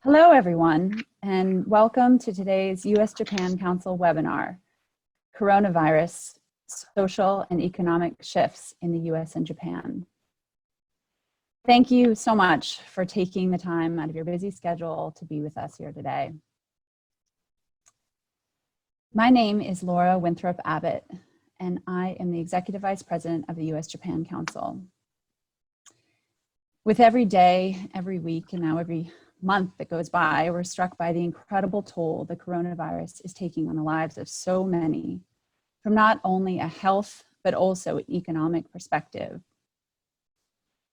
Hello, everyone, and welcome to today's U.S. Japan Council webinar, Coronavirus, Social and Economic Shifts in the U.S. and Japan. Thank you so much for taking the time out of your busy schedule to be with us here today. My name is Laura Winthrop Abbott, and I am the Executive Vice President of the U.S. Japan Council. With every day, every week, and now every month that goes by, we're struck by the incredible toll the coronavirus is taking on the lives of so many, from not only a health, but also an economic perspective.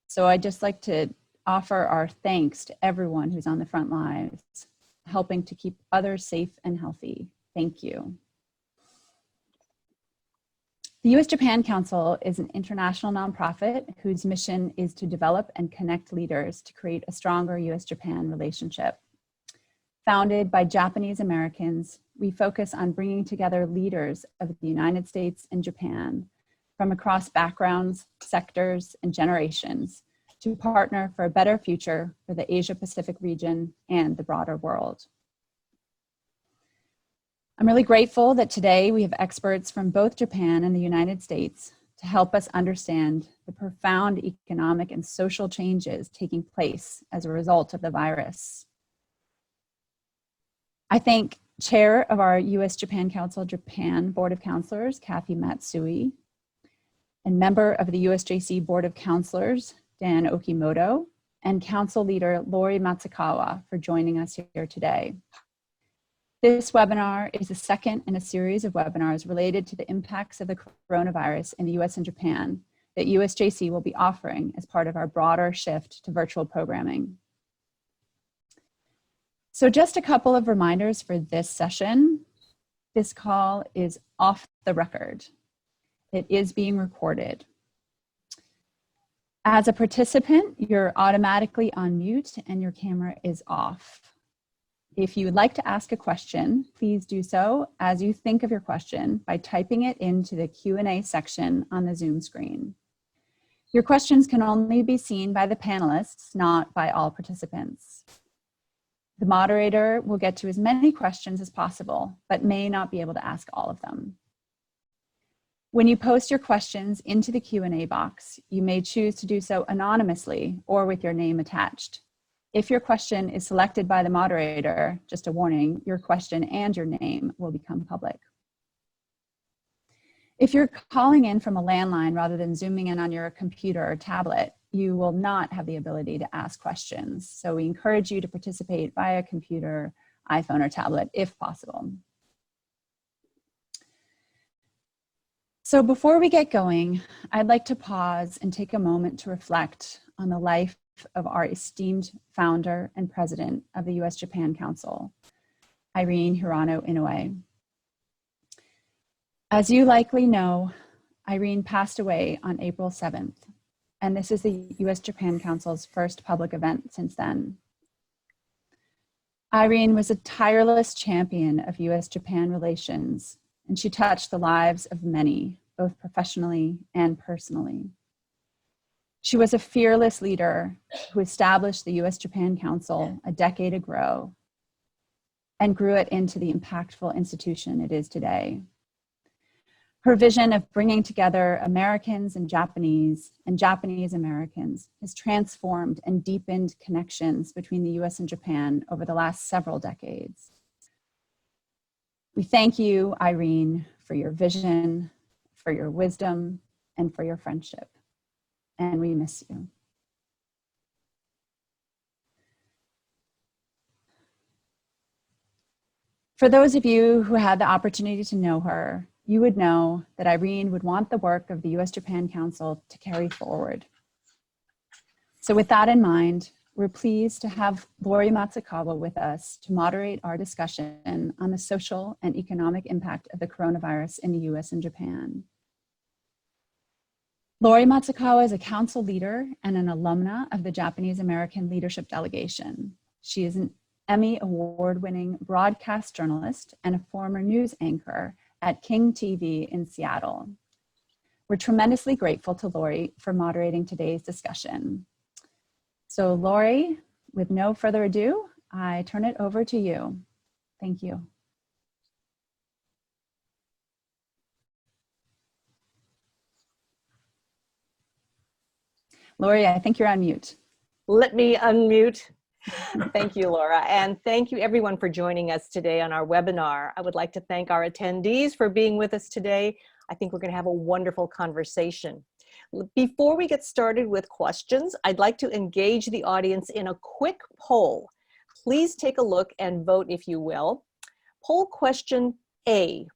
So I'd just like to offer our thanks to everyone who's on the front lines, helping to keep others safe and healthy. Thank you. The U.S. Japan Council is an international nonprofit whose mission is to develop and connect leaders to create a stronger U.S.-Japan relationship. Founded by Japanese Americans, we focus on bringing together leaders of the United States and Japan from across backgrounds, sectors, and generations to partner for a better future for the Asia-Pacific region and the broader world. I'm really grateful that today we have experts from both Japan and the United States to help us understand the profound economic and social changes taking place as a result of the virus. I thank Chair of our U.S. Japan Council Japan Board of Councilors, Kathy Matsui, and member of the USJC Board of Councilors, Dan Okimoto, and Council Leader Lori Matsukawa for joining us here today. This webinar is the second in a series of webinars related to the impacts of the coronavirus in the US and Japan that USJC will be offering as part of our broader shift to virtual programming. So just a couple of reminders for this session. This call is off the record. It is being recorded. As a participant, you're automatically on mute and your camera is off. If you would like to ask a question, please do so as you think of your question by typing it into the Q&A section on the Zoom screen. Your questions can only be seen by the panelists, not by all participants. The moderator will get to as many questions as possible, but may not be able to ask all of them. When you post your questions into the Q&A box, you may choose to do so anonymously or with your name attached. If your question is selected by the moderator, just a warning, your question and your name will become public. If you're calling in from a landline rather than zooming in on your computer or tablet, you will not have the ability to ask questions. So we encourage you to participate via computer, iPhone, or tablet if possible. So before we get going, I'd like to pause and take a moment to reflect on the life of our esteemed founder and president of the U.S. Japan Council, Irene Hirano Inoue. As you likely know, Irene passed away on April 7th, and this is the U.S. Japan Council's first public event since then. Irene was a tireless champion of U.S.-Japan relations, and she touched the lives of many, both professionally and personally. She was a fearless leader who established the U.S. Japan Council a decade ago and grew it into the impactful institution it is today. Her vision of bringing together Americans and Japanese Americans has transformed and deepened connections between the U.S. and Japan over the last several decades. We thank you, Irene, for your vision, for your wisdom, and for your friendship. And we miss you. For those of you who had the opportunity to know her, you would know that Irene would want the work of the U.S. Japan Council to carry forward. So with that in mind, we're pleased to have Lori Matsukawa with us to moderate our discussion on the social and economic impact of the coronavirus in the U.S. and Japan. Lori Matsukawa is a council leader and an alumna of the Japanese American Leadership Delegation. She is an Emmy Award-winning broadcast journalist and a former news anchor at King TV in Seattle. We're tremendously grateful to Lori for moderating today's discussion. So Lori, with no further ado, I turn it over to you. Thank you. Lori, I think you're on mute. Let me unmute. Thank you, Laura. And thank you everyone for joining us today on our webinar. I would like to thank our attendees for being with us today. I think we're going to have a wonderful conversation. Before we get started with questions, I'd like to engage the audience in a quick poll. Please take a look and vote if you will. Poll question A.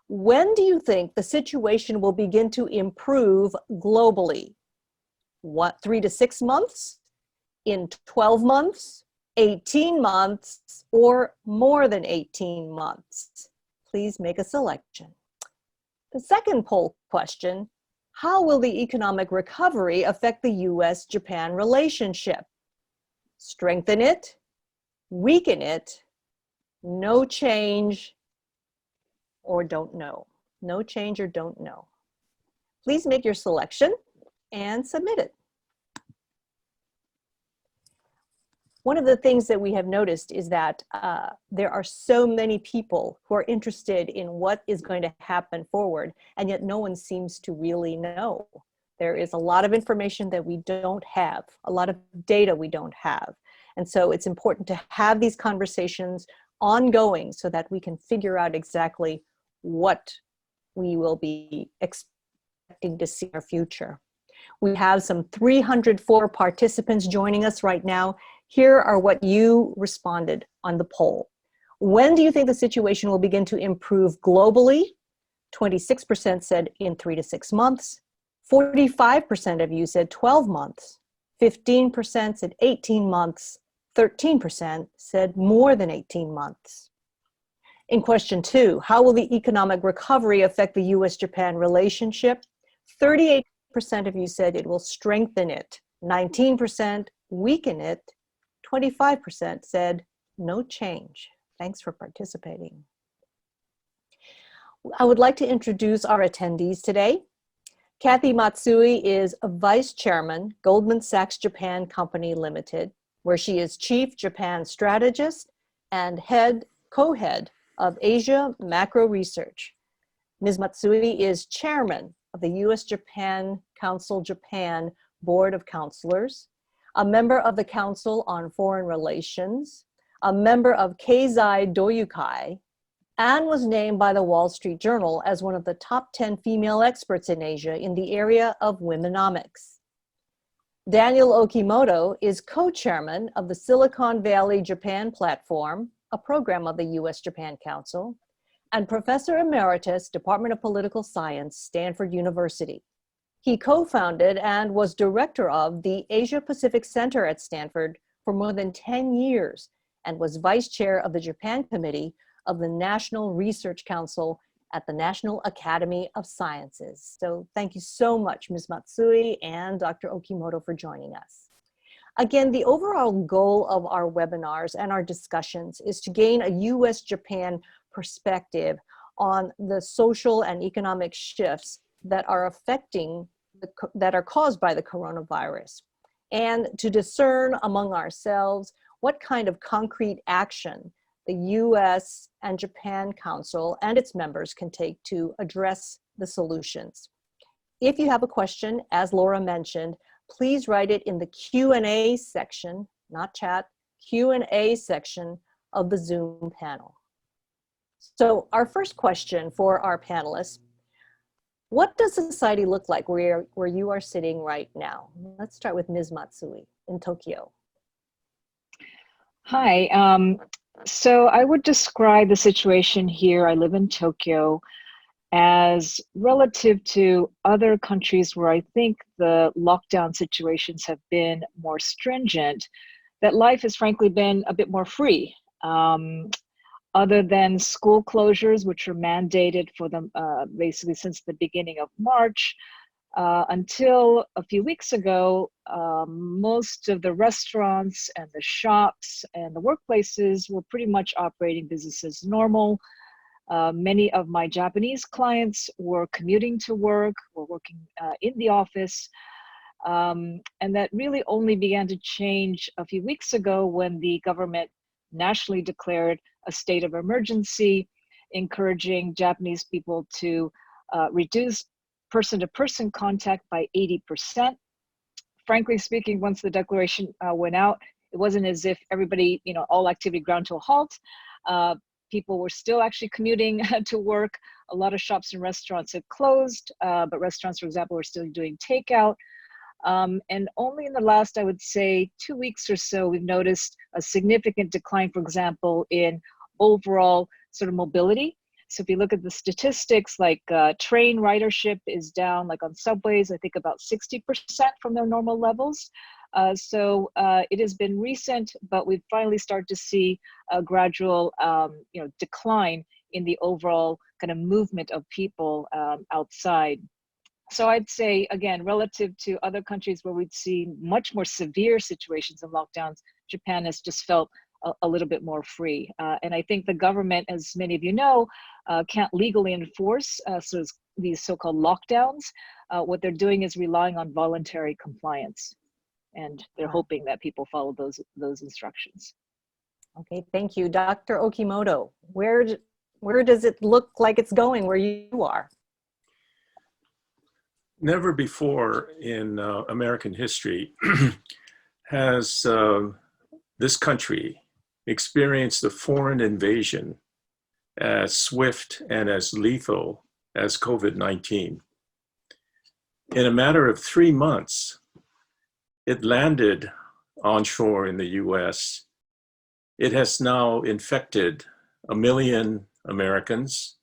When do you think the situation will begin to improve globally? What, 3 to 6 months? In 12 months? 18 months? Or more than 18 months? Please make a selection. The second poll question, how will the economic recovery affect the U.S.-Japan relationship? Strengthen it? Weaken it? No change? Or don't know? No change or don't know? Please make your selection and submit it. One of the things that we have noticed is that there are so many people who are interested in what is going to happen forward, and yet no one seems to really know. There is a lot of information that we don't have, a lot of data we don't have. And so it's important to have these conversations ongoing so that we can figure out exactly what we will be expecting to see in our future. We have some 304 participants joining us right now. Here are what you responded on the poll. When do you think the situation will begin to improve globally? 26% said in 3 to 6 months. 45% of you said 12 months. 15% said 18 months. 13% said more than 18 months. In question 2, how will the economic recovery affect the U.S.-Japan relationship? 38% of you said it will strengthen it. 19% weaken it. 25% said no change. Thanks for participating. I would like to introduce our attendees today. Kathy Matsui is a Vice Chairman, Goldman Sachs Japan Company Limited, where she is Chief Japan Strategist and co-head of Asia Macro Research. Ms. Matsui is Chairman of the U.S. Japan Council Japan Board of Councilors, a member of the Council on Foreign Relations, a member of Keizai Doyukai, and was named by the Wall Street Journal as one of the top 10 female experts in Asia in the area of womenomics. Daniel Okimoto is co-chairman of the Silicon Valley Japan Platform, a program of the U.S. Japan Council, and Professor Emeritus, Department of Political Science, Stanford University. He co-founded and was director of the Asia Pacific Center at Stanford for more than 10 years and was vice chair of the Japan Committee of the National Research Council at the National Academy of Sciences. So thank you so much, Ms. Matsui and Dr. Okimoto, for joining us. Again, the overall goal of our webinars and our discussions is to gain a U.S.-Japan perspective on the social and economic shifts that are caused by the coronavirus, and to discern among ourselves what kind of concrete action the U.S. and Japan Council and its members can take to address the solutions. If you have a question, as Laura mentioned, please write it in the Q&A section, not chat, Q&A section of the Zoom panel. So our first question for our panelists, what does society look like where you are sitting right now? Let's start with Ms. Matsui in Tokyo. Hi, so I would describe the situation here, I live in Tokyo, as relative to other countries where I think the lockdown situations have been more stringent, that life has frankly been a bit more free. Other than school closures, which are mandated for them basically since the beginning of March, until a few weeks ago, most of the restaurants and the shops and the workplaces were pretty much operating business as normal. Many of my Japanese clients were commuting to work, were working in the office, and that really only began to change a few weeks ago when the government nationally declared a state of emergency, encouraging Japanese people to reduce person-to-person contact by 80%. Frankly speaking, once the declaration went out, it wasn't as if everybody, all activity ground to a halt. People were still actually commuting to work. A lot of shops and restaurants had closed, but restaurants, for example, were still doing takeout. And only in the last, I would say, 2 weeks or so, we've noticed a significant decline, for example, in overall sort of mobility. So if you look at the statistics, like train ridership is down, like on subways, I think about 60% from their normal levels. So it has been recent, but we've finally started to see a gradual, decline in the overall kind of movement of people outside. So I'd say, again, relative to other countries where we'd see much more severe situations and lockdowns, Japan has just felt a little bit more free. And I think the government, as many of you know, can't legally enforce these so-called lockdowns. What they're doing is relying on voluntary compliance. And they're hoping that people follow those instructions. Okay, thank you. Dr. Okimoto, where does it look like it's going where you are? Never before in American history has this country experienced a foreign invasion as swift and as lethal as COVID-19. In a matter of 3 months, it landed onshore in the US. It has now infected 1 million Americans.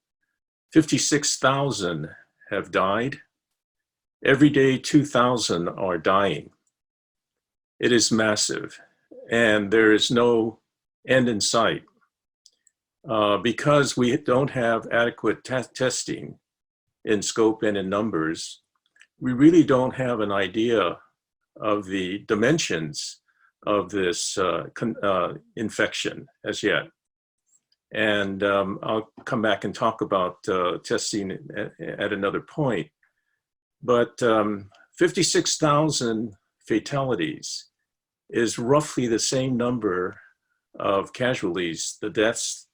56,000 have died. Every day, 2,000 are dying. It is massive, and there is no end in sight. Because we don't have adequate testing in scope and in numbers, we really don't have an idea of the dimensions of this infection as yet. And I'll come back and talk about testing at another point. But 56,000 fatalities is roughly the same number of casualties, the deaths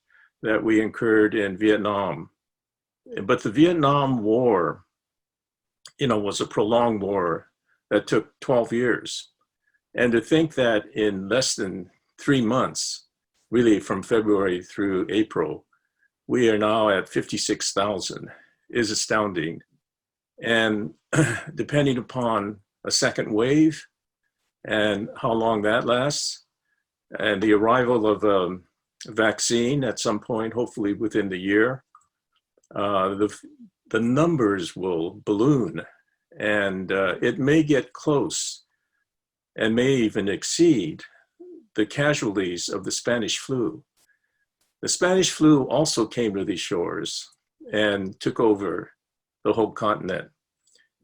that we incurred in Vietnam. But the Vietnam War, was a prolonged war that took 12 years. And to think that in less than 3 months, really from February through April, we are now at 56,000 is astounding. And depending upon a second wave and how long that lasts, and the arrival of a vaccine at some point, hopefully within the year, the numbers will balloon, and it may get close and may even exceed the casualties of the Spanish flu. The Spanish flu also came to these shores and took over the whole continent.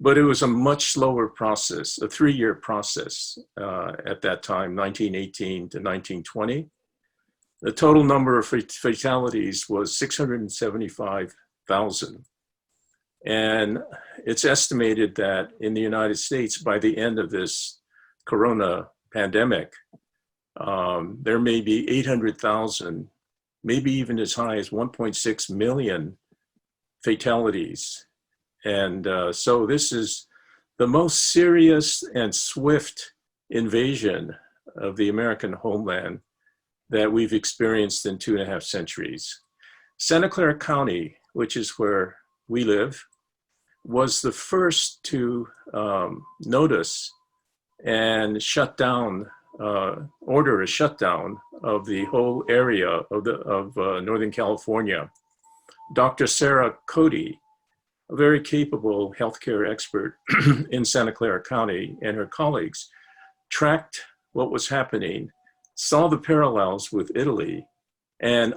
But it was a much slower process, a 3-year process at that time, 1918 to 1920. The total number of fatalities was 675,000. And it's estimated that in the United States, by the end of this corona pandemic, there may be 800,000, maybe even as high as 1.6 million fatalities. And so this is the most serious and swift invasion of the American homeland that we've experienced in 2.5 centuries. Santa Clara County, which is where we live, was the first to notice and shut down, order a shutdown of the whole area of Northern California. Dr. Sarah Cody, a very capable healthcare expert in Santa Clara County, and her colleagues tracked what was happening, saw the parallels with Italy, and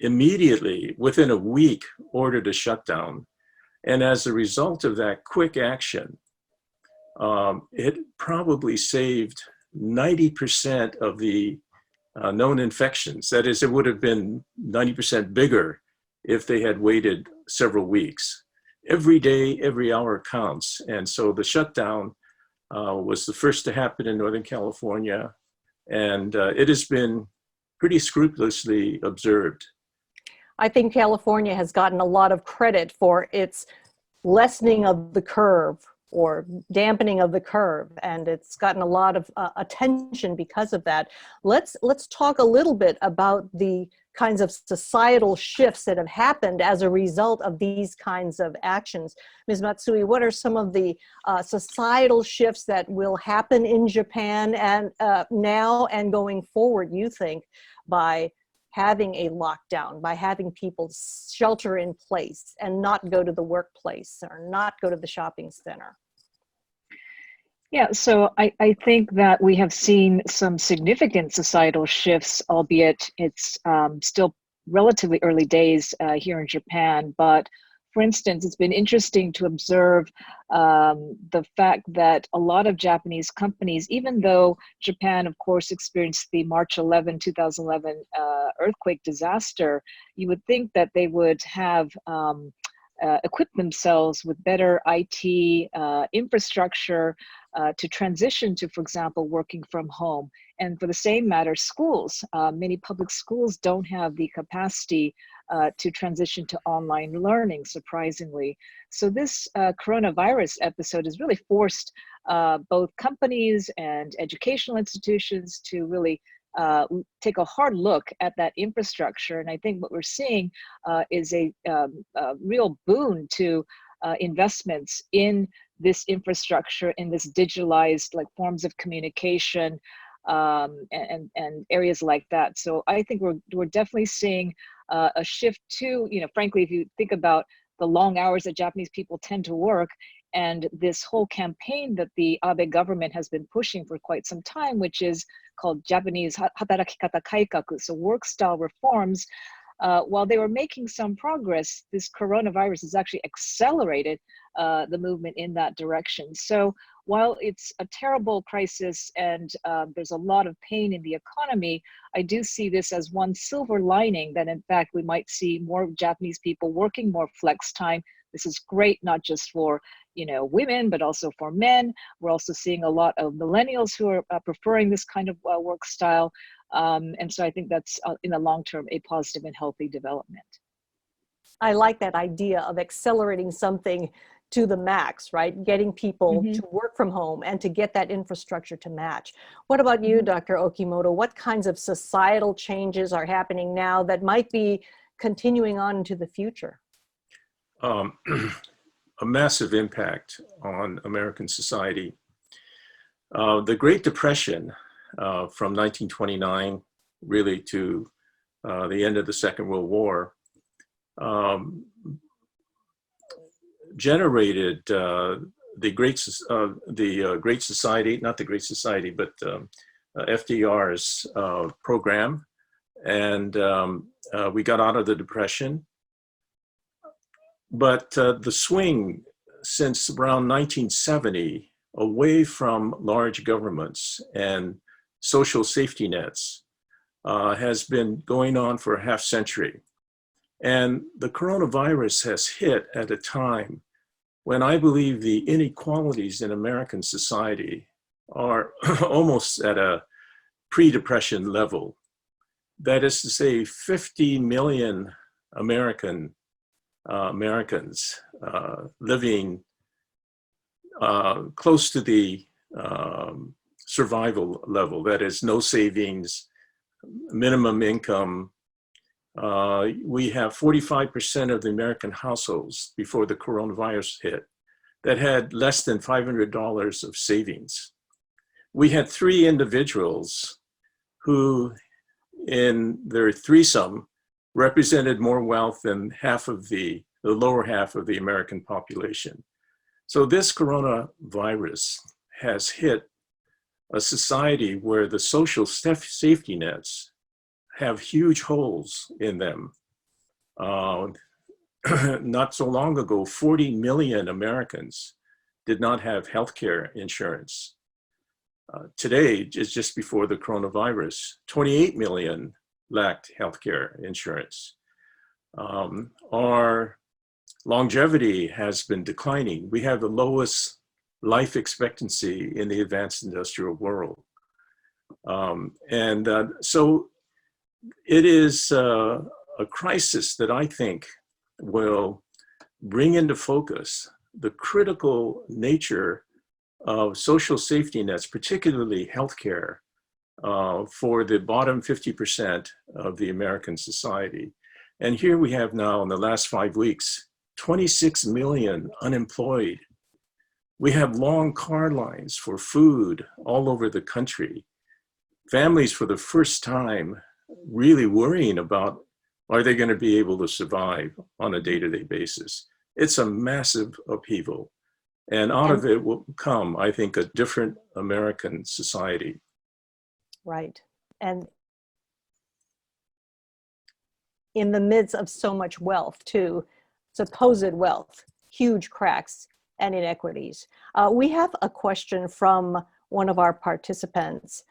immediately, within a week, ordered a shutdown. And as a result of that quick action, it probably saved 90% of the known infections. That is, it would have been 90% bigger if they had waited several weeks. Every day, every hour counts. And so the shutdown was the first to happen in Northern California. And it has been pretty scrupulously observed. I think California has gotten a lot of credit for its lessening of the curve or dampening of the curve, and it's gotten a lot of attention because of that. Let's talk a little bit about the kinds of societal shifts that have happened as a result of these kinds of actions. Ms. Matsui, what are some of the societal shifts that will happen in Japan and now and going forward, you think, by having a lockdown, by having people shelter in place and not go to the workplace or not go to the shopping center? Yeah, so I think that we have seen some significant societal shifts, albeit it's still relatively early days here in Japan. But for instance, it's been interesting to observe the fact that a lot of Japanese companies, even though Japan, of course, experienced the March 2011 earthquake disaster, you would think that they would have equip themselves with better IT infrastructure to transition to, for example, working from home. And for the same matter, schools. Many public schools don't have the capacity to transition to online learning, surprisingly. So this coronavirus episode has really forced both companies and educational institutions to really take a hard look at that infrastructure. And I think what we're seeing is a real boon to investments in this infrastructure, in this digitalized like forms of communication and areas like that. So I think we're definitely seeing a shift to, frankly, if you think about the long hours that Japanese people tend to work, and this whole campaign that the Abe government has been pushing for quite some time, which is called Japanese hatarakikata kaikaku, so work style reforms. While they were making some progress, this coronavirus has actually accelerated the movement in that direction. So while it's a terrible crisis and there's a lot of pain in the economy, I do see this as one silver lining that in fact we might see more Japanese people working more flex time. This is great, not just for women, but also for men. We're also seeing a lot of millennials who are preferring this kind of work style. And so I think that's in the long term a positive and healthy development. I like that idea of accelerating something to the max, right? Getting people to work from home and to get that infrastructure to match. What about you, Dr. Okimoto? What kinds of societal changes are happening now that might be continuing on into the future? A massive impact on American society. The Great Depression from 1929 really to the end of the Second World War generated the Great Society, not the Great Society, but FDR's program, and we got out of the Depression. But the swing since around 1970 away from large governments and social safety nets has been going on for a half century. And the coronavirus has hit at a time when I believe the inequalities in American society are almost at a pre-depression level. That is to say, 50 million Americans living close to the survival level. That is, no savings, minimum income. We have 45% of the American households before the coronavirus hit that had less than $500 of savings. We had 3 individuals who, in their threesome, represented more wealth than half of the lower half of the American population. So this coronavirus has hit a society where the social safety nets have huge holes in them. Not so long ago, 40 million Americans did not have healthcare insurance. Today, just before the coronavirus, 28 million lacked healthcare insurance. Our longevity has been declining. We have the lowest life expectancy in the advanced industrial world. So it is a crisis that I think will bring into focus the critical nature of social safety nets, particularly healthcare, for the bottom 50% of the American society. And here we have now, in the last 5 weeks, 26 million unemployed. We have long car lines for food all over the country. Families, for the first time, really worrying about, are they going to be able to survive on a day-to-day basis? It's a massive upheaval. And out of it will come, I think, a different American society. Right. And in the midst of so much wealth, too, supposed wealth, huge cracks and inequities. We have a question from one of our participants.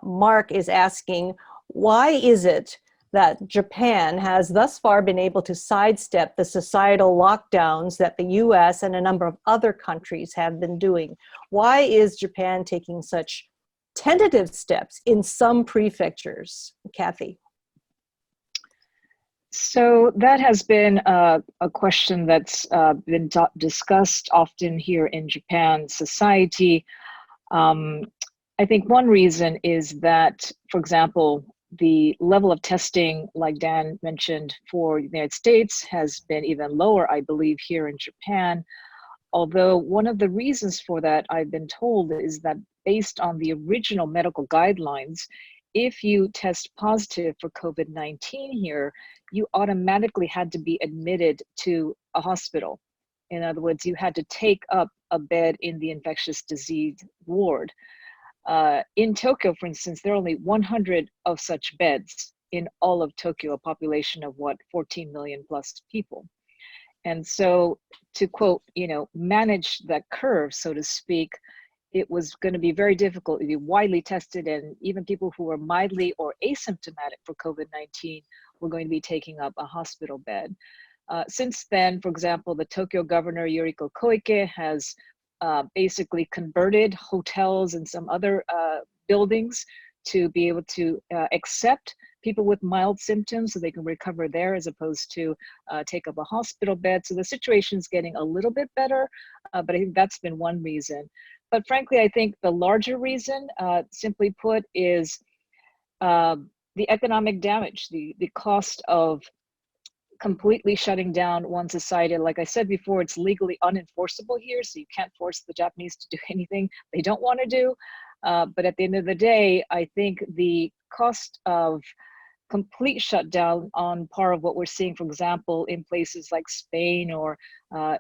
Mark is asking, why is it that Japan has thus far been able to sidestep the societal lockdowns that the US and a number of other countries have been doing? Why is Japan taking such tentative steps in some prefectures? Kathy. So that has been a question that's been discussed often here in Japan society. I think one reason is that, for example, the level of testing, like Dan mentioned, for the United States has been even lower, I believe, here in Japan. Although one of the reasons for that, I've been told, is that based on the original medical guidelines, if you test positive for COVID-19 here, you automatically had to be admitted to a hospital. In other words, you had to take up a bed in the infectious disease ward. In Tokyo, for instance, there are only 100 of such beds in all of Tokyo, a population of 14 million plus people. And so to quote, manage that curve, so to speak, it was going to be very difficult to be widely tested, and even people who were mildly or asymptomatic for COVID-19 were going to be taking up a hospital bed. Since then, for example, the Tokyo governor, Yuriko Koike, has basically converted hotels and some other buildings to be able to accept people with mild symptoms so they can recover there as opposed to take up a hospital bed. So the situation's getting a little bit better, but I think that's been one reason. But frankly, I think the larger reason, simply put, is the economic damage, the cost of completely shutting down one society. Like I said before, it's legally unenforceable here, so you can't force the Japanese to do anything they don't want to do. But at the end of the day, I think the cost of complete shutdown, on par of what we're seeing, for example, in places like Spain or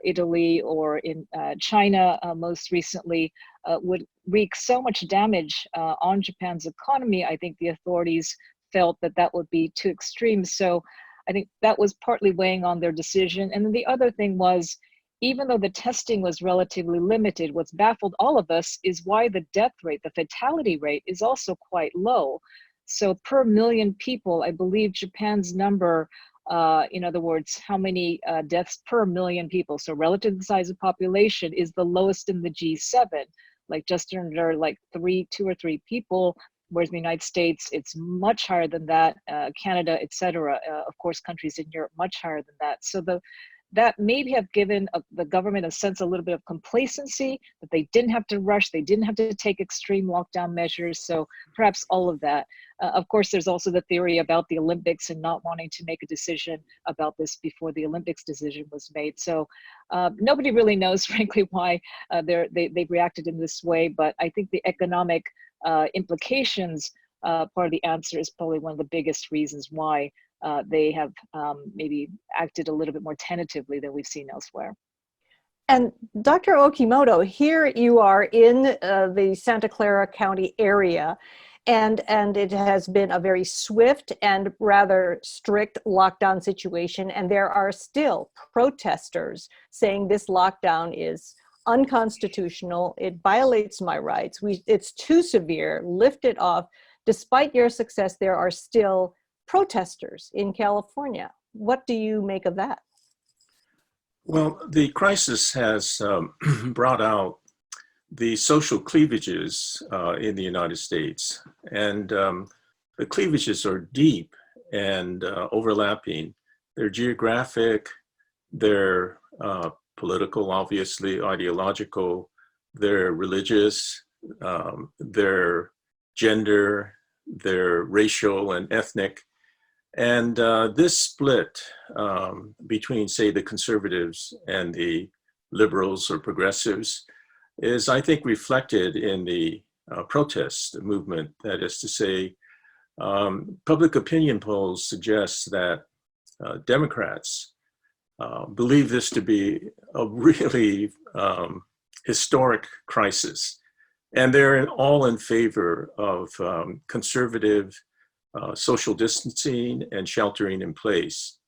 Italy or in China most recently, would wreak so much damage on Japan's economy. I think the authorities felt that that would be too extreme. So I think that was partly weighing on their decision. And then the other thing was, even though the testing was relatively limited, what's baffled all of us is why the death rate, the fatality rate, is also quite low. So per million people, I believe Japan's number, in other words, how many deaths per million people, so relative to the size of population, is the lowest in the G7, like just under like 2 or 3 people. Whereas in the United States, it's much higher than that, Canada, et cetera. Of course, countries in Europe, much higher than that. So that maybe have given the government a little bit of complacency, that they didn't have to rush, they didn't have to take extreme lockdown measures. So perhaps all of that. Of course, there's also the theory about the Olympics and not wanting to make a decision about this before the Olympics decision was made. So nobody really knows, frankly, why they've reacted in this way. But I think the economic implications, part of the answer, is probably one of the biggest reasons why they have maybe acted a little bit more tentatively than we've seen elsewhere. And Dr. Okimoto, here you are in the Santa Clara County area, and it has been a very swift and rather strict lockdown situation, and there are still protesters saying this lockdown is unconstitutional, it violates my rights, it's too severe, lift it off. Despite your success, there are still protesters in California. What do you make of that? Well, the crisis has brought out the social cleavages in the United States. And the cleavages are deep and overlapping. They're geographic, they're political, obviously, ideological, they're religious, they're gender, they're racial and ethnic. And this split between, say, the conservatives and the liberals or progressives is, I think, reflected in the protest movement. That is to say, public opinion polls suggest that Democrats believe this to be a really historic crisis. And they're all in favor of conservative social distancing and sheltering in place.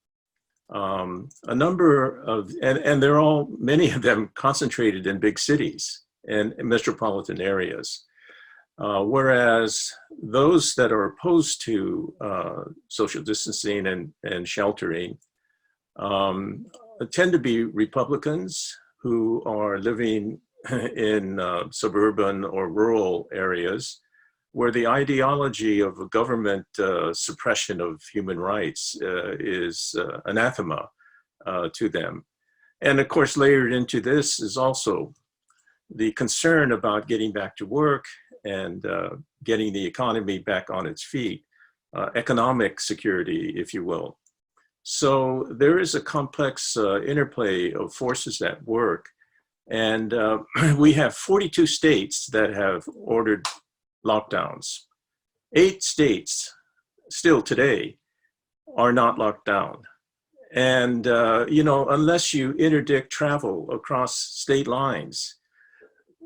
A number of, and they're all, many of them concentrated in big cities and metropolitan areas. Whereas those that are opposed to social distancing and sheltering tend to be Republicans who are living in suburban or rural areas where the ideology of a government suppression of human rights is anathema to them. And of course, layered into this is also the concern about getting back to work and getting the economy back on its feet, economic security, if you will. So there is a complex interplay of forces at work. And we have 42 states that have ordered lockdowns. 8 states still today are not locked down. And, you know, unless you interdict travel across state lines,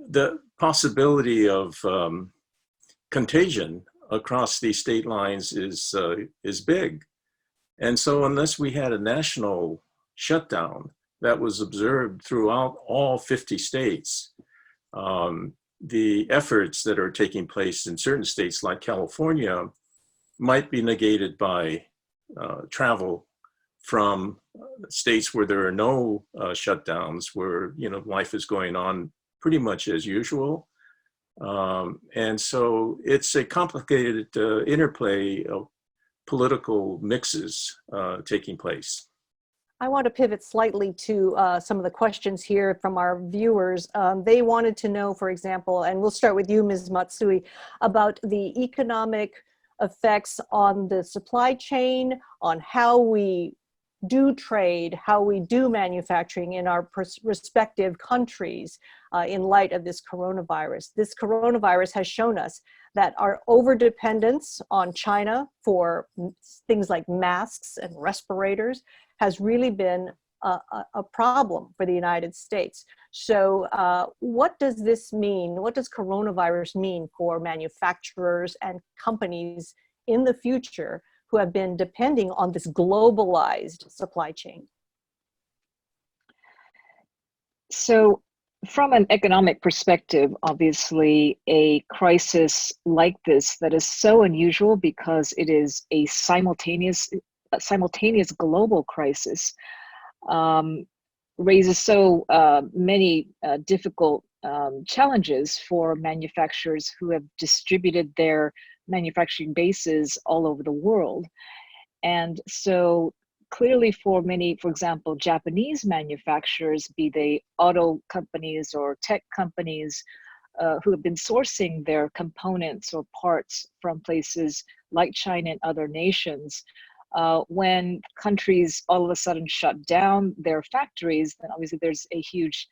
the possibility of contagion across these state lines is big. And so unless we had a national shutdown that was observed throughout all 50 states, the efforts that are taking place in certain states like California might be negated by travel from states where there are no shutdowns, where, you know, life is going on pretty much as usual. And so it's a complicated interplay of political mixes taking place. I want to pivot slightly to some of the questions here from our viewers. They wanted to know, for example, and we'll start with you, Ms. Matsui, about the economic effects on the supply chain, on how we do trade, how we do manufacturing in our respective countries in light of this coronavirus. This coronavirus has shown us that our overdependence on China for things like masks and respirators has really been a problem for the United States. So what does this mean? What does coronavirus mean for manufacturers and companies in the future who have been depending on this globalized supply chain? So from an economic perspective, obviously a crisis like this that is so unusual because it is a simultaneous global crisis raises so many difficult challenges for manufacturers who have distributed their manufacturing bases all over the world. And so clearly for many, for example, Japanese manufacturers, be they auto companies or tech companies who have been sourcing their components or parts from places like China and other nations, when countries all of a sudden shut down their factories, then obviously there's a huge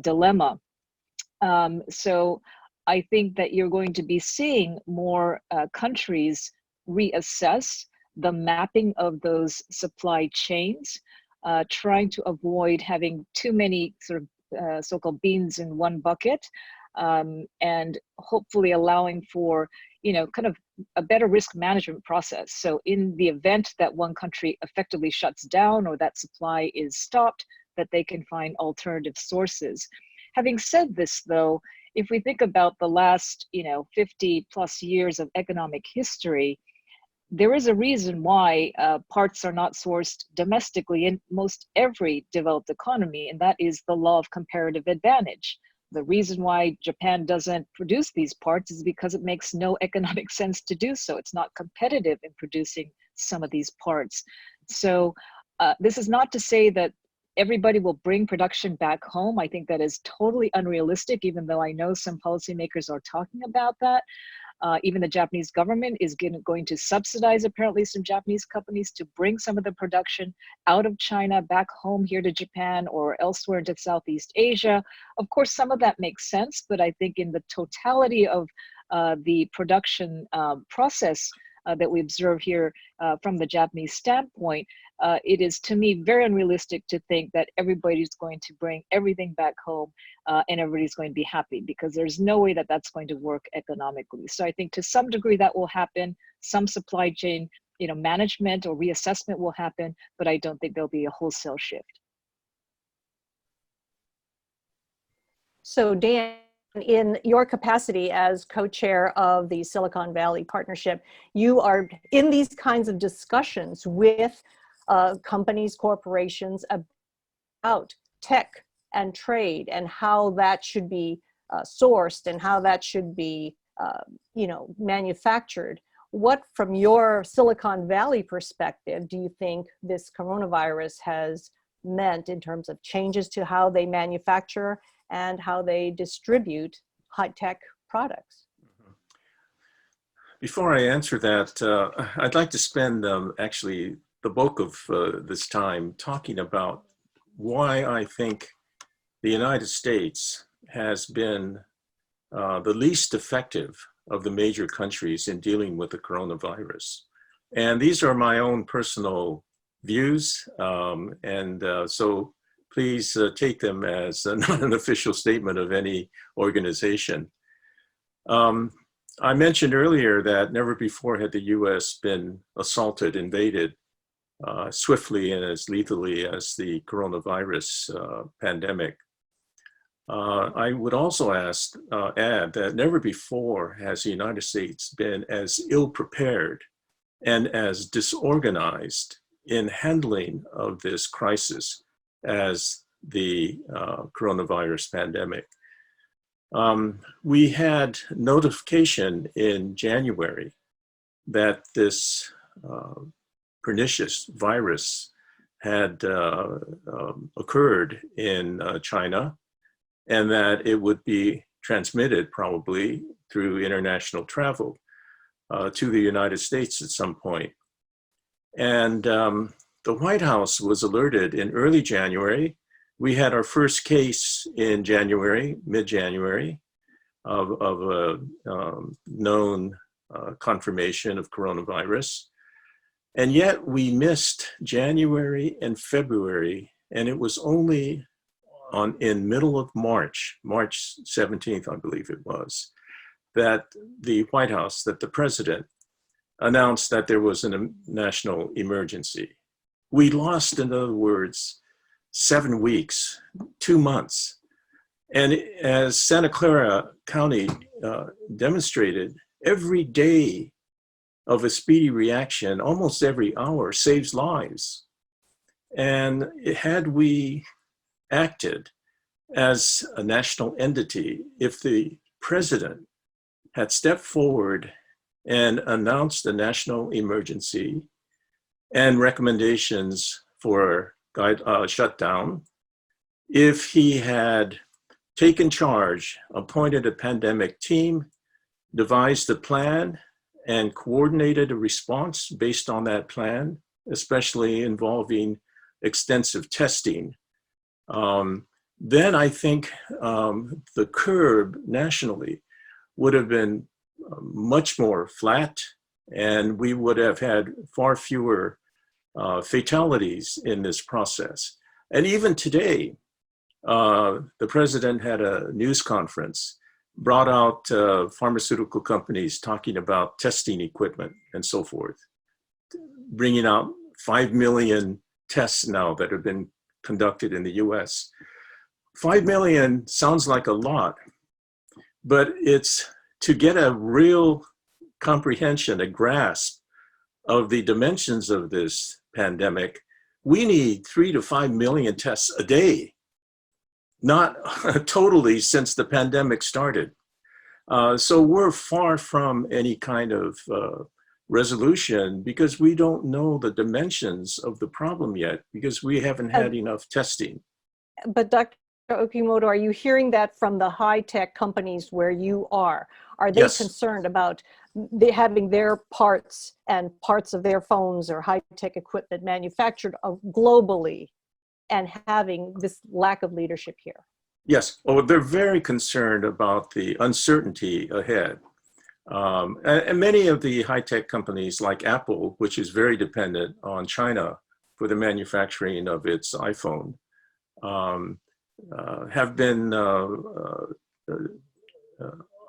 dilemma. So I think that you're going to be seeing more countries reassess the mapping of those supply chains, trying to avoid having too many sort of so-called beans in one bucket, and hopefully allowing for, you know, kind of a better risk management process. So in the event that one country effectively shuts down or that supply is stopped, that they can find alternative sources. Having said this, though, if we think about the last, 50 plus years of economic history, there is a reason why parts are not sourced domestically in most every developed economy, and that is the law of comparative advantage. The reason why Japan doesn't produce these parts is because it makes no economic sense to do so. It's not competitive in producing some of these parts. So this is not to say that everybody will bring production back home. I think that is totally unrealistic, even though I know some policymakers are talking about that. Even the Japanese government is going to subsidize apparently some Japanese companies to bring some of the production out of China back home here to Japan or elsewhere into Southeast Asia. Of course, some of that makes sense, but I think in the totality of the production process that we observe here from the Japanese standpoint, it is to me very unrealistic to think that everybody's going to bring everything back home and everybody's going to be happy, because there's no way that that's going to work economically. So I think to some degree that will happen. Some supply chain, management or reassessment will happen, but I don't think there'll be a wholesale shift. So Dan, in your capacity as co-chair of the Silicon Valley Partnership, you are in these kinds of discussions with companies, corporations about tech and trade and how that should be sourced and how that should be, manufactured. What, from your Silicon Valley perspective, do you think this coronavirus has meant in terms of changes to how they manufacture and how they distribute high-tech products? Before I answer that, I'd like to spend actually the bulk of this time talking about why I think the United States has been the least effective of the major countries in dealing with the coronavirus. And these are my own personal views, so please take them as not an official statement of any organization. I mentioned earlier that never before had the US been assaulted, invaded swiftly and as lethally as the coronavirus pandemic. I would also add that never before has the United States been as ill-prepared and as disorganized in handling of this crisis as the coronavirus pandemic. We had notification in January that this pernicious virus had occurred in China, and that it would be transmitted probably through international travel to the United States at some point. And the White House was alerted in early January. We had our first case in January, mid-January, of a known confirmation of coronavirus. And yet we missed January and February, and it was only in middle of March 17th, I believe it was, that the White House, that the president announced that there was a national emergency. We lost, in other words, 7 weeks, 2 months. And as Santa Clara County demonstrated, every day of a speedy reaction, almost every hour, saves lives. And had we acted as a national entity, if the president had stepped forward and announced a national emergency and recommendations for shutdown, if he had taken charge, appointed a pandemic team, devised a plan, and coordinated a response based on that plan, especially involving extensive testing, then I think the curve nationally would have been much more flat, and we would have had far fewer fatalities in this process. And even today, the president had a news conference, brought out pharmaceutical companies talking about testing equipment and so forth, bringing out 5 million tests now that have been conducted in the US. 5 million sounds like a lot, but it's to get a real comprehension, a grasp of the dimensions of this pandemic, we need 3 to 5 million tests a day, not totally since the pandemic started. So we're far from any kind of resolution because we don't know the dimensions of the problem yet because we haven't had enough testing. But Dr. Okimoto, are you hearing that from the high-tech companies where you are? Are they Yes. concerned about having their parts and parts of their phones or high-tech equipment manufactured globally and having this lack of leadership here? Yes. Oh, they're very concerned about the uncertainty ahead. And many of the high-tech companies like Apple, which is very dependent on China for the manufacturing of its iPhone, have been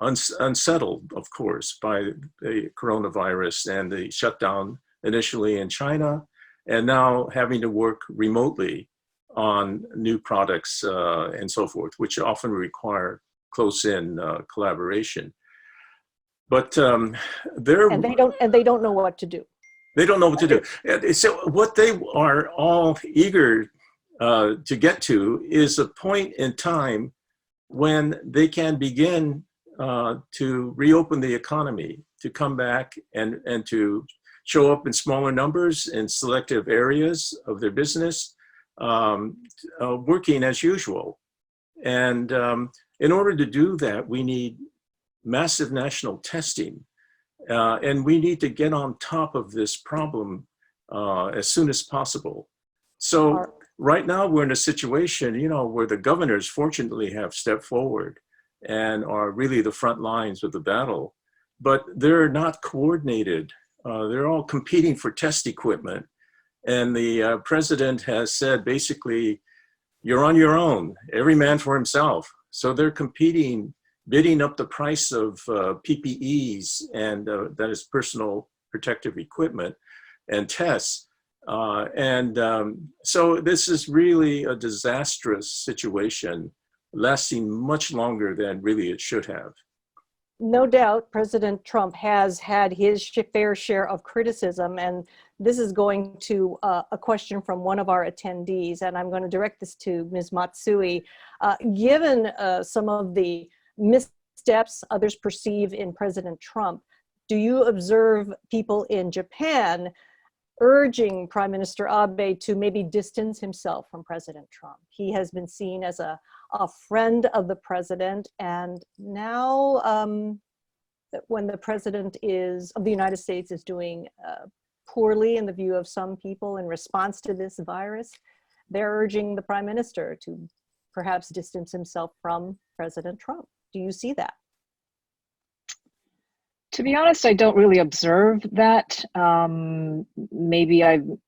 unsettled, of course, by the coronavirus and the shutdown initially in China, and now having to work remotely on new products and so forth, which often require close-in collaboration. But they don't know what to do. They don't know what to do. So what they are all eager to get to is a point in time when they can begin to reopen the economy, to come back and to show up in smaller numbers in selective areas of their business, working as usual. And in order to do that, we need massive national testing. And we need to get on top of this problem as soon as possible. So right now we're in a situation, where the governors fortunately have stepped forward and are really the front lines of the battle, but they're not coordinated. They're all competing for test equipment. And the president has said, basically, you're on your own, every man for himself. So they're competing, bidding up the price of PPEs, and that is personal protective equipment, and tests. So this is really a disastrous situation, lasting much longer than really it should have. No doubt President Trump has had his fair share of criticism, and this is going to a question from one of our attendees, and I'm going to direct this to Ms. Matsui. Given some of the missteps others perceive in President Trump, do you observe people in Japan urging Prime Minister Abe to maybe distance himself from President Trump? He has been seen as a friend of the president, and now when the president of the United States is doing poorly in the view of some people in response to this virus, they're urging the Prime Minister to perhaps distance himself from President Trump. Do you see that? To be honest, I don't really observe that. Maybe I'm,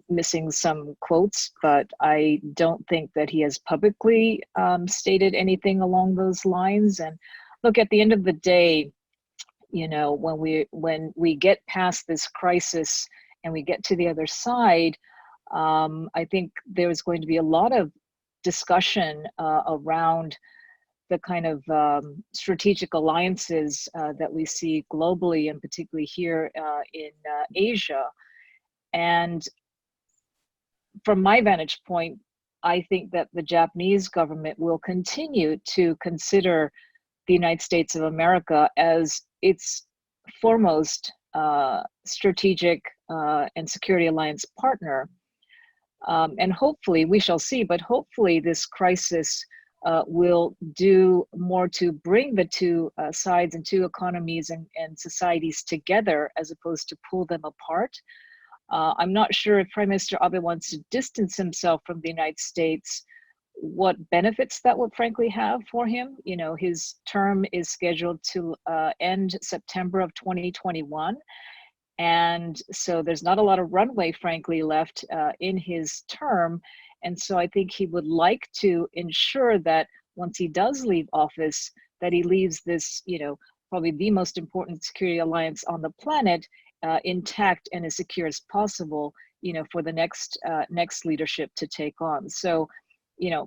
missing some quotes, but I don't think that he has publicly stated anything along those lines. And look, at the end of the day, when we get past this crisis and we get to the other side, I think there's going to be a lot of discussion around the kind of strategic alliances that we see globally, and particularly here in Asia. And from my vantage point, I think that the Japanese government will continue to consider the United States of America as its foremost strategic and security alliance partner. And hopefully, we shall see, but hopefully this crisis will do more to bring the two sides and two economies and societies together as opposed to pull them apart. I'm not sure if Prime Minister Abe wants to distance himself from the United States, what benefits that would frankly have for him. His term is scheduled to end September of 2021. And so there's not a lot of runway, frankly, left in his term. And so I think he would like to ensure that once he does leave office, that he leaves this, probably the most important security alliance on the planet intact and as secure as possible, for the next leadership to take on. So,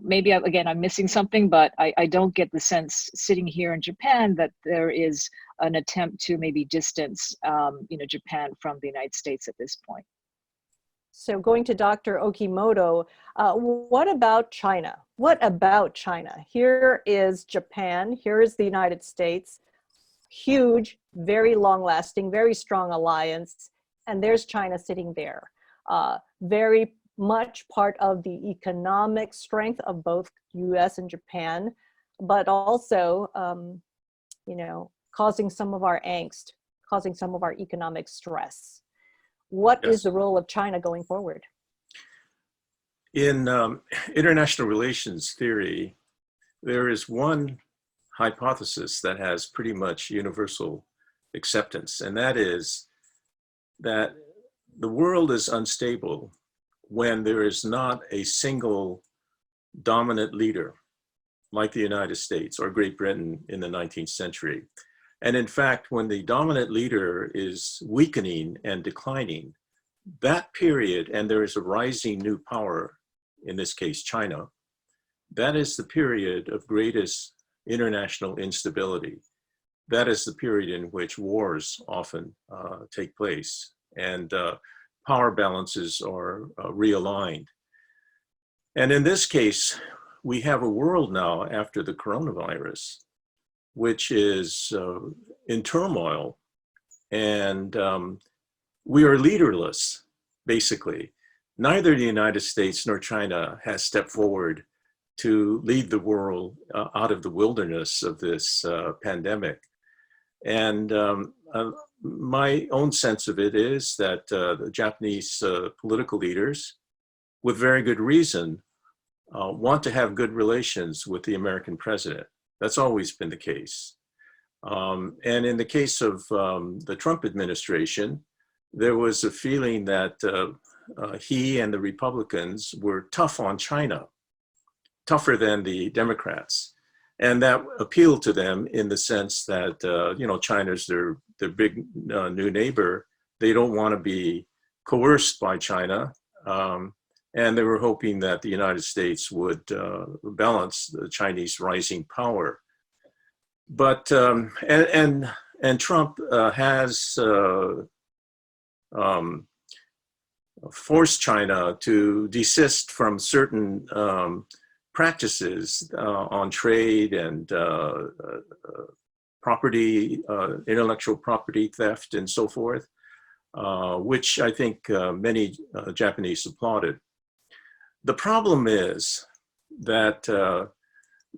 maybe again, I'm missing something, but I don't get the sense sitting here in Japan that there is an attempt to maybe distance, Japan from the United States at this point. So going to Dr. Okimoto, what about China? What about China? Here is Japan, here is the United States. huge, very long-lasting, very strong alliance, and there's China sitting there. Very much part of the economic strength of both US and Japan, but also, you know, causing some of our angst, causing some of our economic stress. What is the role of China going forward? In international relations theory, there is one hypothesis that has pretty much universal acceptance, and that is that the world is unstable when there is not a single dominant leader like the United States or Great Britain in the 19th century. And in fact, when the dominant leader is weakening and declining, that period, and there is a rising new power, in this case, China, that is the period of greatest international instability. That is the period in which wars often take place and power balances are realigned. And in this case, we have a world now after the coronavirus, which is in turmoil, and we are leaderless, basically. Neither the United States nor China has stepped forward to lead the world out of the wilderness of this pandemic. And my own sense of it is that the Japanese political leaders, with very good reason, want to have good relations with the American president. That's always been the case. And in the case of the Trump administration, there was a feeling that he and the Republicans were tough on China, tougher than the Democrats. And that appealed to them in the sense that, you know, China's their big new neighbor. They don't want to be coerced by China. And they were hoping that the United States would balance the Chinese rising power. But, and Trump has forced China to desist from certain practices on trade and property, intellectual property theft and so forth, which I think many Japanese applauded. The problem is that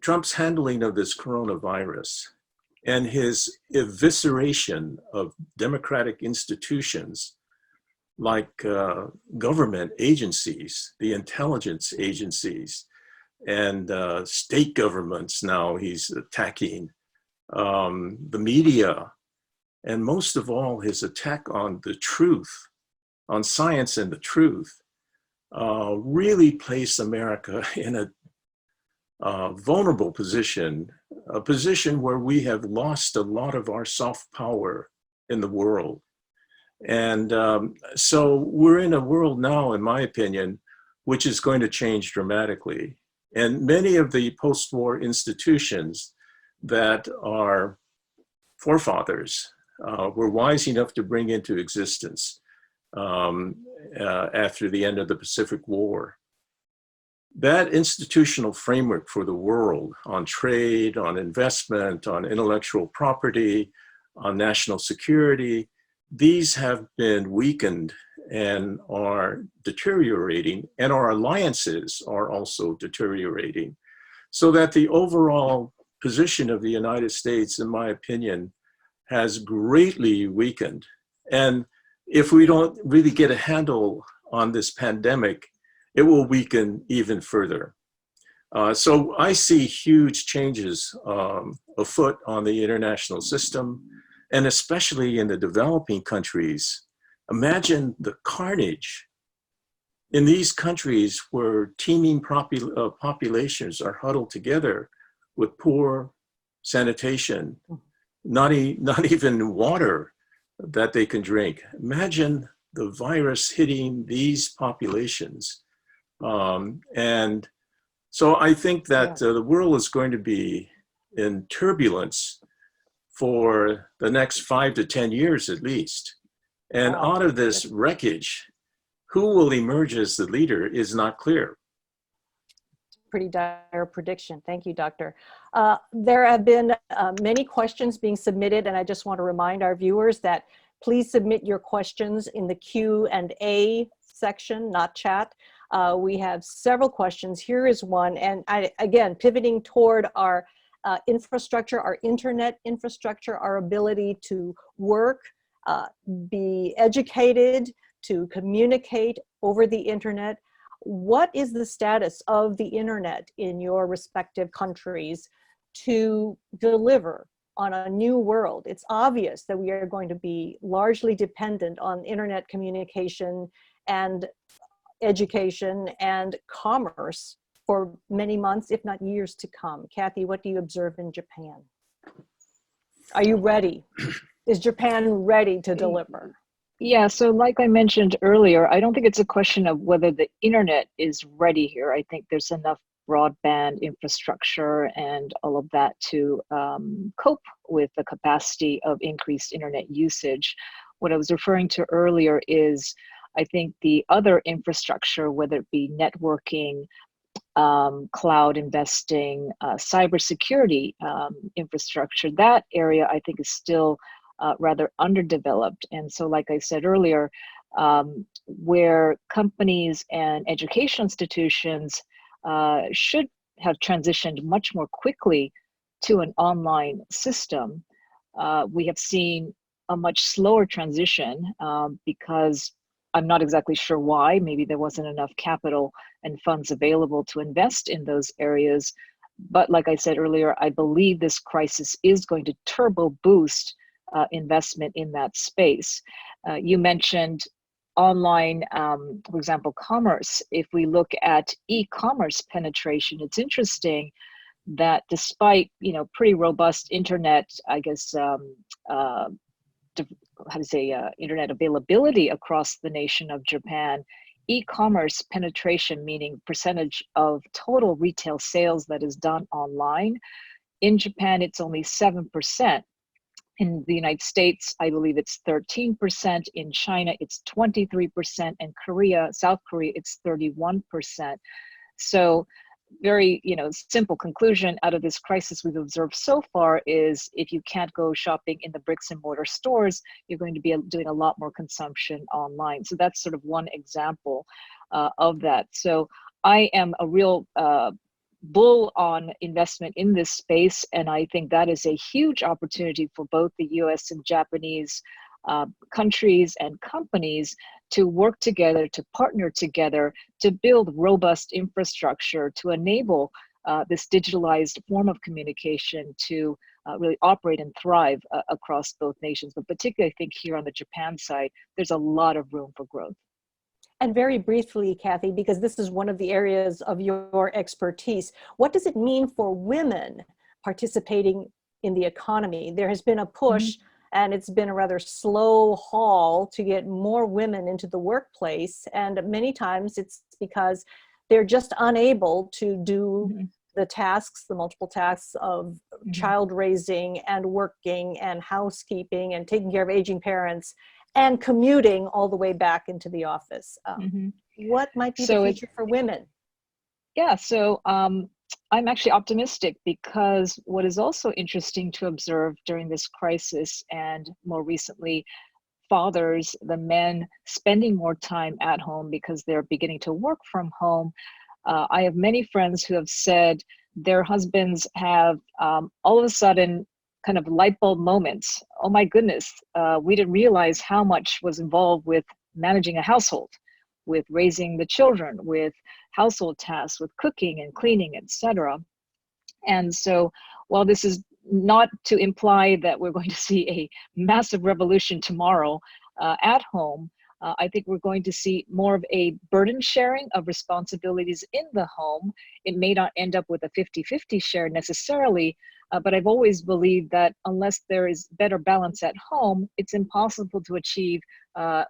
Trump's handling of this coronavirus and his evisceration of democratic institutions like government agencies, the intelligence agencies, and state governments now he's attacking, the media, and most of all his attack on the truth, on science and the truth, really place America in a vulnerable position, a position where we have lost a lot of our soft power in the world. And so we're in a world now, in my opinion, which is going to change dramatically. And many of the post-war institutions that our forefathers were wise enough to bring into existence after the end of the Pacific War, that institutional framework for the world on trade, on investment, on intellectual property, on national security, these have been weakened and are deteriorating, and our alliances are also deteriorating, so that the overall position of the United States, in my opinion, has greatly weakened. And if we don't really get a handle on this pandemic, it will weaken even further. So I see huge changes afoot on the international system, and especially in the developing countries. Imagine the carnage in these countries where teeming populations are huddled together with poor sanitation, not even water that they can drink. Imagine the virus hitting these populations. And so I think that the world is going to be in turbulence for the next 5 to 10 years at least. And out of this wreckage, who will emerge as the leader is not clear. pretty dire prediction. Thank you, Doctor. There have been many questions being submitted, and I just want to remind our viewers that please submit your questions in the Q&A section, not chat. We have several questions. Here is one, and again, pivoting toward our infrastructure, our internet infrastructure, our ability to work, be educated, to communicate over the internet. What is the status of the internet in your respective countries to deliver on a new world? It's obvious that we are going to be largely dependent on internet communication and education and commerce for many months, if not years to come. Kathy, what do you observe in Japan? Are you ready? Is Japan ready to deliver? Yeah, so like I mentioned earlier, I don't think it's a question of whether the internet is ready here. I think there's enough broadband infrastructure and all of that to cope with the capacity of increased internet usage. What I was referring to earlier is, I think the other infrastructure, whether it be networking, cloud investing, cybersecurity infrastructure, that area I think is still rather underdeveloped. And so, like I said earlier, where companies and educational institutions should have transitioned much more quickly to an online system, we have seen a much slower transition because I'm not exactly sure why. Maybe there wasn't enough capital and funds available to invest in those areas. But like I said earlier, I believe this crisis is going to turbo boost investment in that space. You mentioned online, for example, commerce. If we look at e-commerce penetration, it's interesting that despite, pretty robust internet, I guess, internet availability across the nation of Japan, e-commerce penetration, meaning percentage of total retail sales that is done online, in Japan, it's only 7%. In the United States, I believe it's 13%. In China, it's 23%. And South Korea, it's 31%. So very, simple conclusion out of this crisis we've observed so far is if you can't go shopping in the bricks and mortar stores, you're going to be doing a lot more consumption online. So that's sort of one example of that. So I am a real bull on investment in this space, and I think that is a huge opportunity for both the US and Japanese countries and companies to work together, to partner together, to build robust infrastructure to enable this digitalized form of communication to really operate and thrive across both nations. But particularly, I think here on the Japan side, there's a lot of room for growth. And very briefly, Kathy, because this is one of the areas of your expertise, what does it mean for women participating in the economy? There has been a push, and it's been a rather slow haul to get more women into the workplace. And many times it's because they're just unable to do the tasks, the multiple tasks of child raising and working and housekeeping and taking care of aging parents and commuting all the way back into the office. What might be the future for women? Yeah, so I'm actually optimistic because what is also interesting to observe during this crisis, and more recently, fathers, the men spending more time at home because they're beginning to work from home. I have many friends who have said their husbands have all of a sudden kind of light bulb moments. Oh my goodness, we didn't realize how much was involved with managing a household, with raising the children, with household tasks, with cooking and cleaning, etc. And so while this is not to imply that we're going to see a massive revolution tomorrow at home, I think we're going to see more of a burden sharing of responsibilities in the home. It may not end up with a 50-50 share necessarily, but I've always believed that unless there is better balance at home, it's impossible to achieve,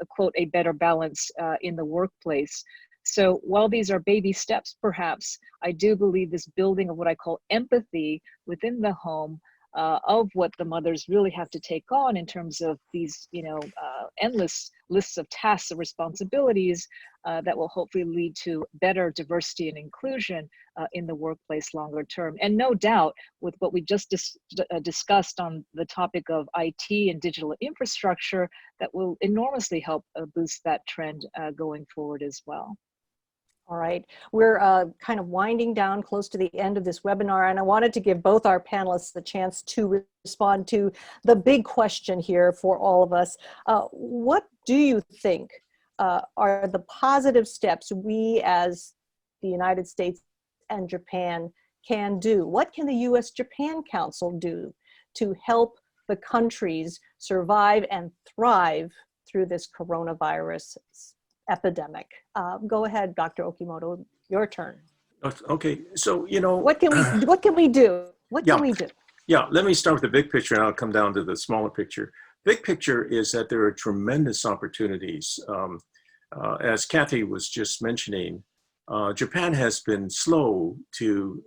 quote, a better balance in the workplace. So while these are baby steps, perhaps, I do believe this building of what I call empathy within the home of what the mothers really have to take on in terms of these, endless lists of tasks and responsibilities that will hopefully lead to better diversity and inclusion in the workplace longer term. And no doubt, with what we just discussed on the topic of IT and digital infrastructure, that will enormously help boost that trend going forward as well. All right, we're kind of winding down close to the end of this webinar, and I wanted to give both our panelists the chance to respond to the big question here for all of us. What do you think are the positive steps we as the United States and Japan can do? What can the U.S. Japan Council do to help the countries survive and thrive through this coronavirus epidemic? Go ahead, Dr. Okimoto, your turn. Okay, so, what can we do? What can we do? Yeah, let me start with the big picture and I'll come down to the smaller picture. Big picture is that there are tremendous opportunities. As Kathy was just mentioning, Japan has been slow to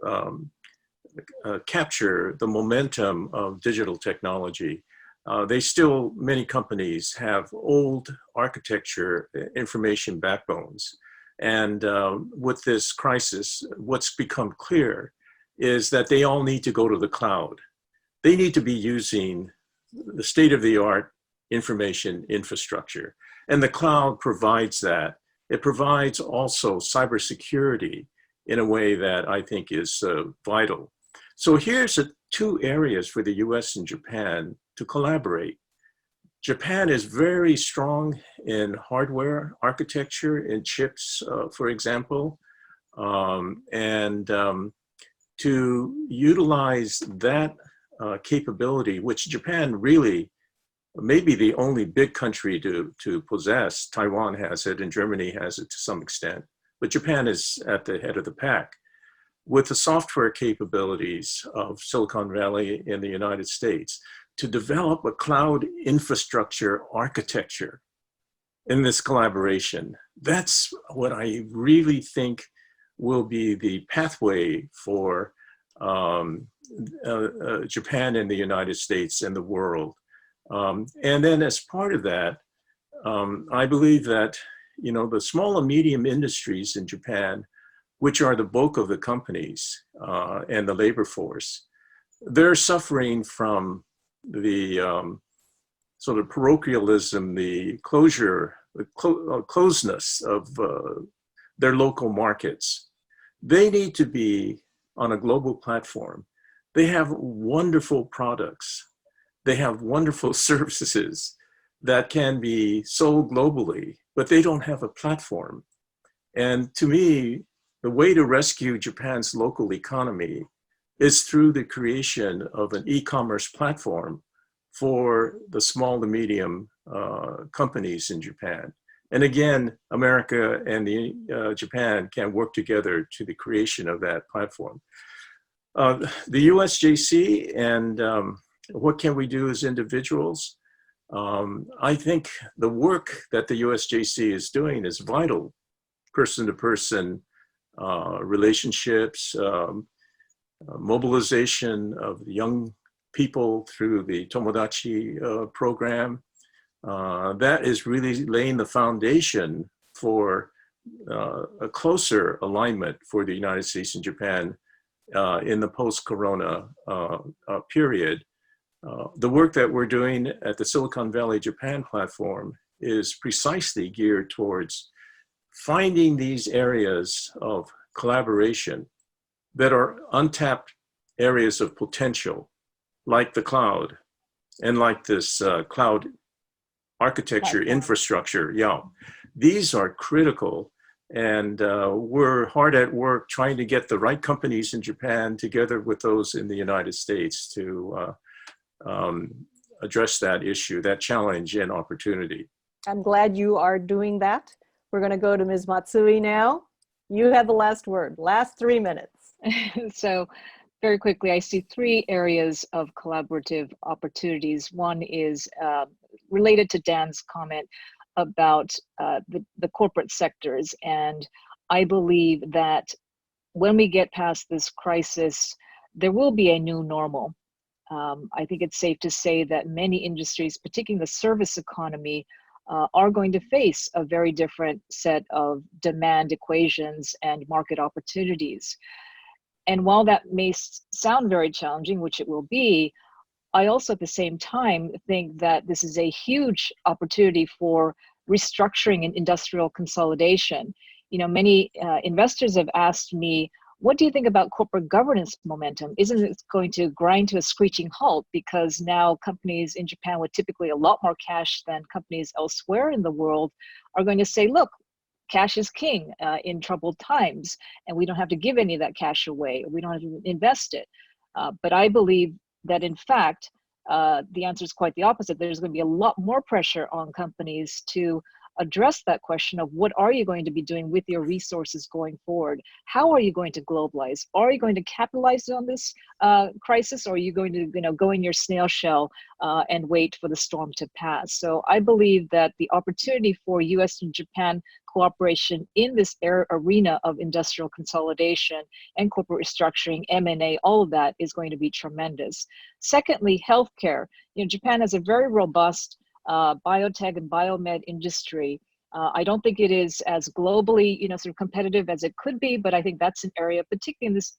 capture the momentum of digital technology. Many companies have old architecture information backbones. And with this crisis, what's become clear is that they all need to go to the cloud. They need to be using the state-of-the-art information infrastructure. And the cloud provides that. It provides also cybersecurity in a way that I think is vital. So here's two areas for the US and Japan to collaborate. Japan is very strong in hardware architecture, in chips, for example, and to utilize that capability, which Japan really may be the only big country to possess. Taiwan has it and Germany has it to some extent, but Japan is at the head of the pack. With the software capabilities of Silicon Valley in the United States, to develop a cloud infrastructure architecture in this collaboration. That's what I really think will be the pathway for Japan and the United States and the world. And then as part of that, I believe that, the small and medium industries in Japan, which are the bulk of the companies and the labor force, they're suffering from the sort of parochialism, the closeness of their local markets. They need to be on a global platform. They have wonderful products. They have wonderful services that can be sold globally, but they don't have a platform. And to me, the way to rescue Japan's local economy is through the creation of an e-commerce platform for the small to medium companies in Japan. And again, America and Japan can work together to the creation of that platform. The USJC and what can we do as individuals? I think the work that the USJC is doing is vital. Person-to-person relationships, mobilization of young people through the Tomodachi program. That is really laying the foundation for a closer alignment for the United States and Japan in the post-corona period. The work that we're doing at the Silicon Valley Japan platform is precisely geared towards finding these areas of collaboration that are untapped areas of potential, like the cloud and like this cloud architecture infrastructure. Yeah, these are critical, and we're hard at work trying to get the right companies in Japan together with those in the United States to address that issue, that challenge and opportunity. I'm glad you are doing that. We're going to go to Ms. Matsui now. You have the last word, last 3 minutes. So very quickly, I see three areas of collaborative opportunities. One is related to Dan's comment about the corporate sectors. And I believe that when we get past this crisis, there will be a new normal. I think it's safe to say that many industries, particularly the service economy, are going to face a very different set of demand equations and market opportunities. And while that may sound very challenging, which it will be, I also at the same time think that this is a huge opportunity for restructuring and industrial consolidation. You know, many investors have asked me, what do you think about corporate governance momentum? Isn't it going to grind to a screeching halt because now companies in Japan with typically a lot more cash than companies elsewhere in the world are going to say, look, cash is king in troubled times, and we don't have to give any of that cash away. We don't have to invest it. But I believe that in fact, the answer is quite the opposite. There's going to be a lot more pressure on companies to address that question of what are you going to be doing with your resources going forward? How are you going to globalize? Are you going to capitalize on this crisis, or are you going to go in your snail shell and wait for the storm to pass? So I believe that the opportunity for US and Japan cooperation in this arena of industrial consolidation and corporate restructuring, M&A, all of that is going to be tremendous. Secondly, healthcare. You know, Japan has a very robust biotech and biomed industry. I don't think it is as globally, sort of competitive as it could be, but I think that's an area, particularly in this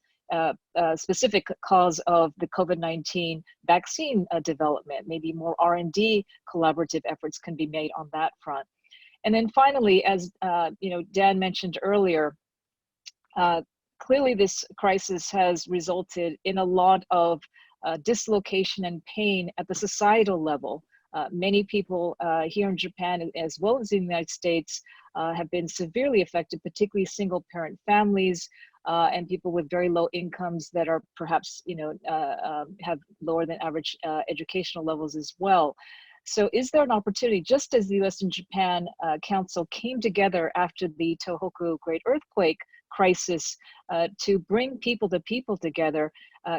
specific cause of the COVID-19 vaccine development. Maybe more R&D collaborative efforts can be made on that front. And then finally, as Dan mentioned earlier, clearly this crisis has resulted in a lot of dislocation and pain at the societal level. Many people here in Japan, as well as in the United States, have been severely affected, particularly single parent families and people with very low incomes that are perhaps, have lower than average educational levels as well. So is there an opportunity, just as the US and Japan Council came together after the Tohoku Great Earthquake crisis to bring people to people together,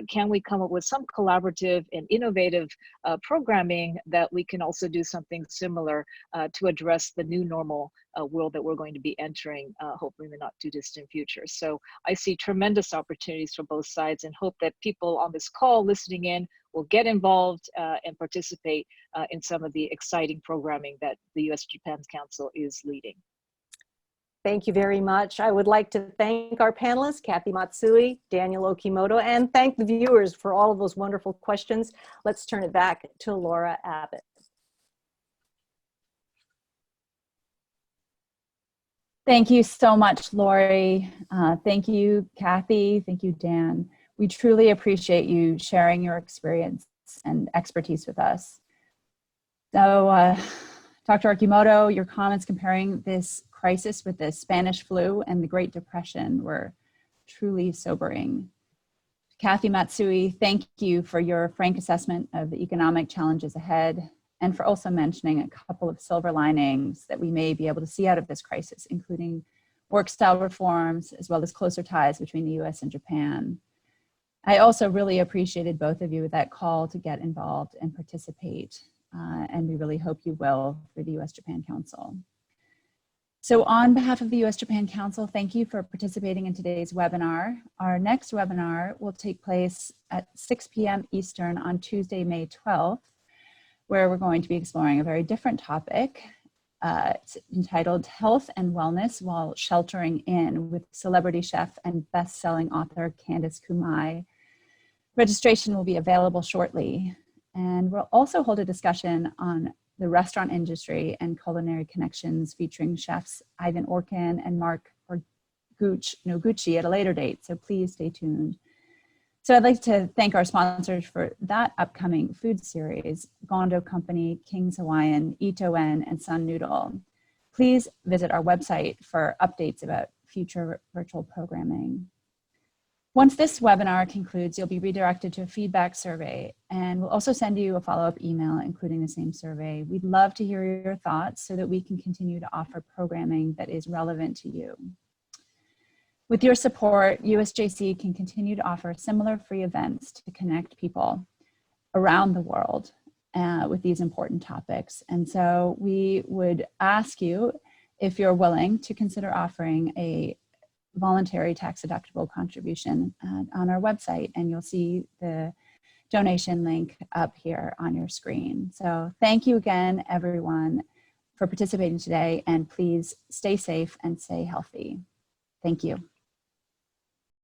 can we come up with some collaborative and innovative programming that we can also do something similar to address the new normal world that we're going to be entering, hopefully in the not too distant future. So I see tremendous opportunities for both sides and hope that people on this call listening in will get involved and participate in some of the exciting programming that the U.S. Japan Council is leading. Thank you very much. I would like to thank our panelists, Kathy Matsui, Daniel Okimoto, and thank the viewers for all of those wonderful questions. Let's turn it back to Laura Abbott. Thank you so much, Lori. Thank you, Kathy. Thank you, Dan. We truly appreciate you sharing your experience and expertise with us. So, Dr. Okimoto, your comments comparing this crisis with the Spanish flu and the Great Depression were truly sobering. Kathy Matsui, thank you for your frank assessment of the economic challenges ahead and for also mentioning a couple of silver linings that we may be able to see out of this crisis, including work style reforms, as well as closer ties between the US and Japan. I also really appreciated both of you with that call to get involved and participate, and we really hope you will through the U.S. Japan Council. So on behalf of the U.S. Japan Council, thank you for participating in today's webinar. Our next webinar will take place at 6 p.m. Eastern on Tuesday, May 12th, where we're going to be exploring a very different topic. It's entitled Health and Wellness While Sheltering In with celebrity chef and best-selling author Candice Kumai. Registration will be available shortly. And we'll also hold a discussion on the restaurant industry and culinary connections featuring chefs Ivan Orkin and Mark Noguchi at a later date, so please stay tuned. So I'd like to thank our sponsors for that upcoming food series, Gondo Company, King's Hawaiian, Ito-En, and Sun Noodle. Please visit our website for updates about future virtual programming. Once this webinar concludes, you'll be redirected to a feedback survey, and we'll also send you a follow-up email including the same survey. We'd love to hear your thoughts so that we can continue to offer programming that is relevant to you. With your support, USJC can continue to offer similar free events to connect people around the world with these important topics. And so we would ask you, if you're willing, to consider offering a voluntary tax-deductible contribution on our website, and you'll see the donation link up here on your screen. So thank you again, everyone, for participating today, and please stay safe and stay healthy. Thank you.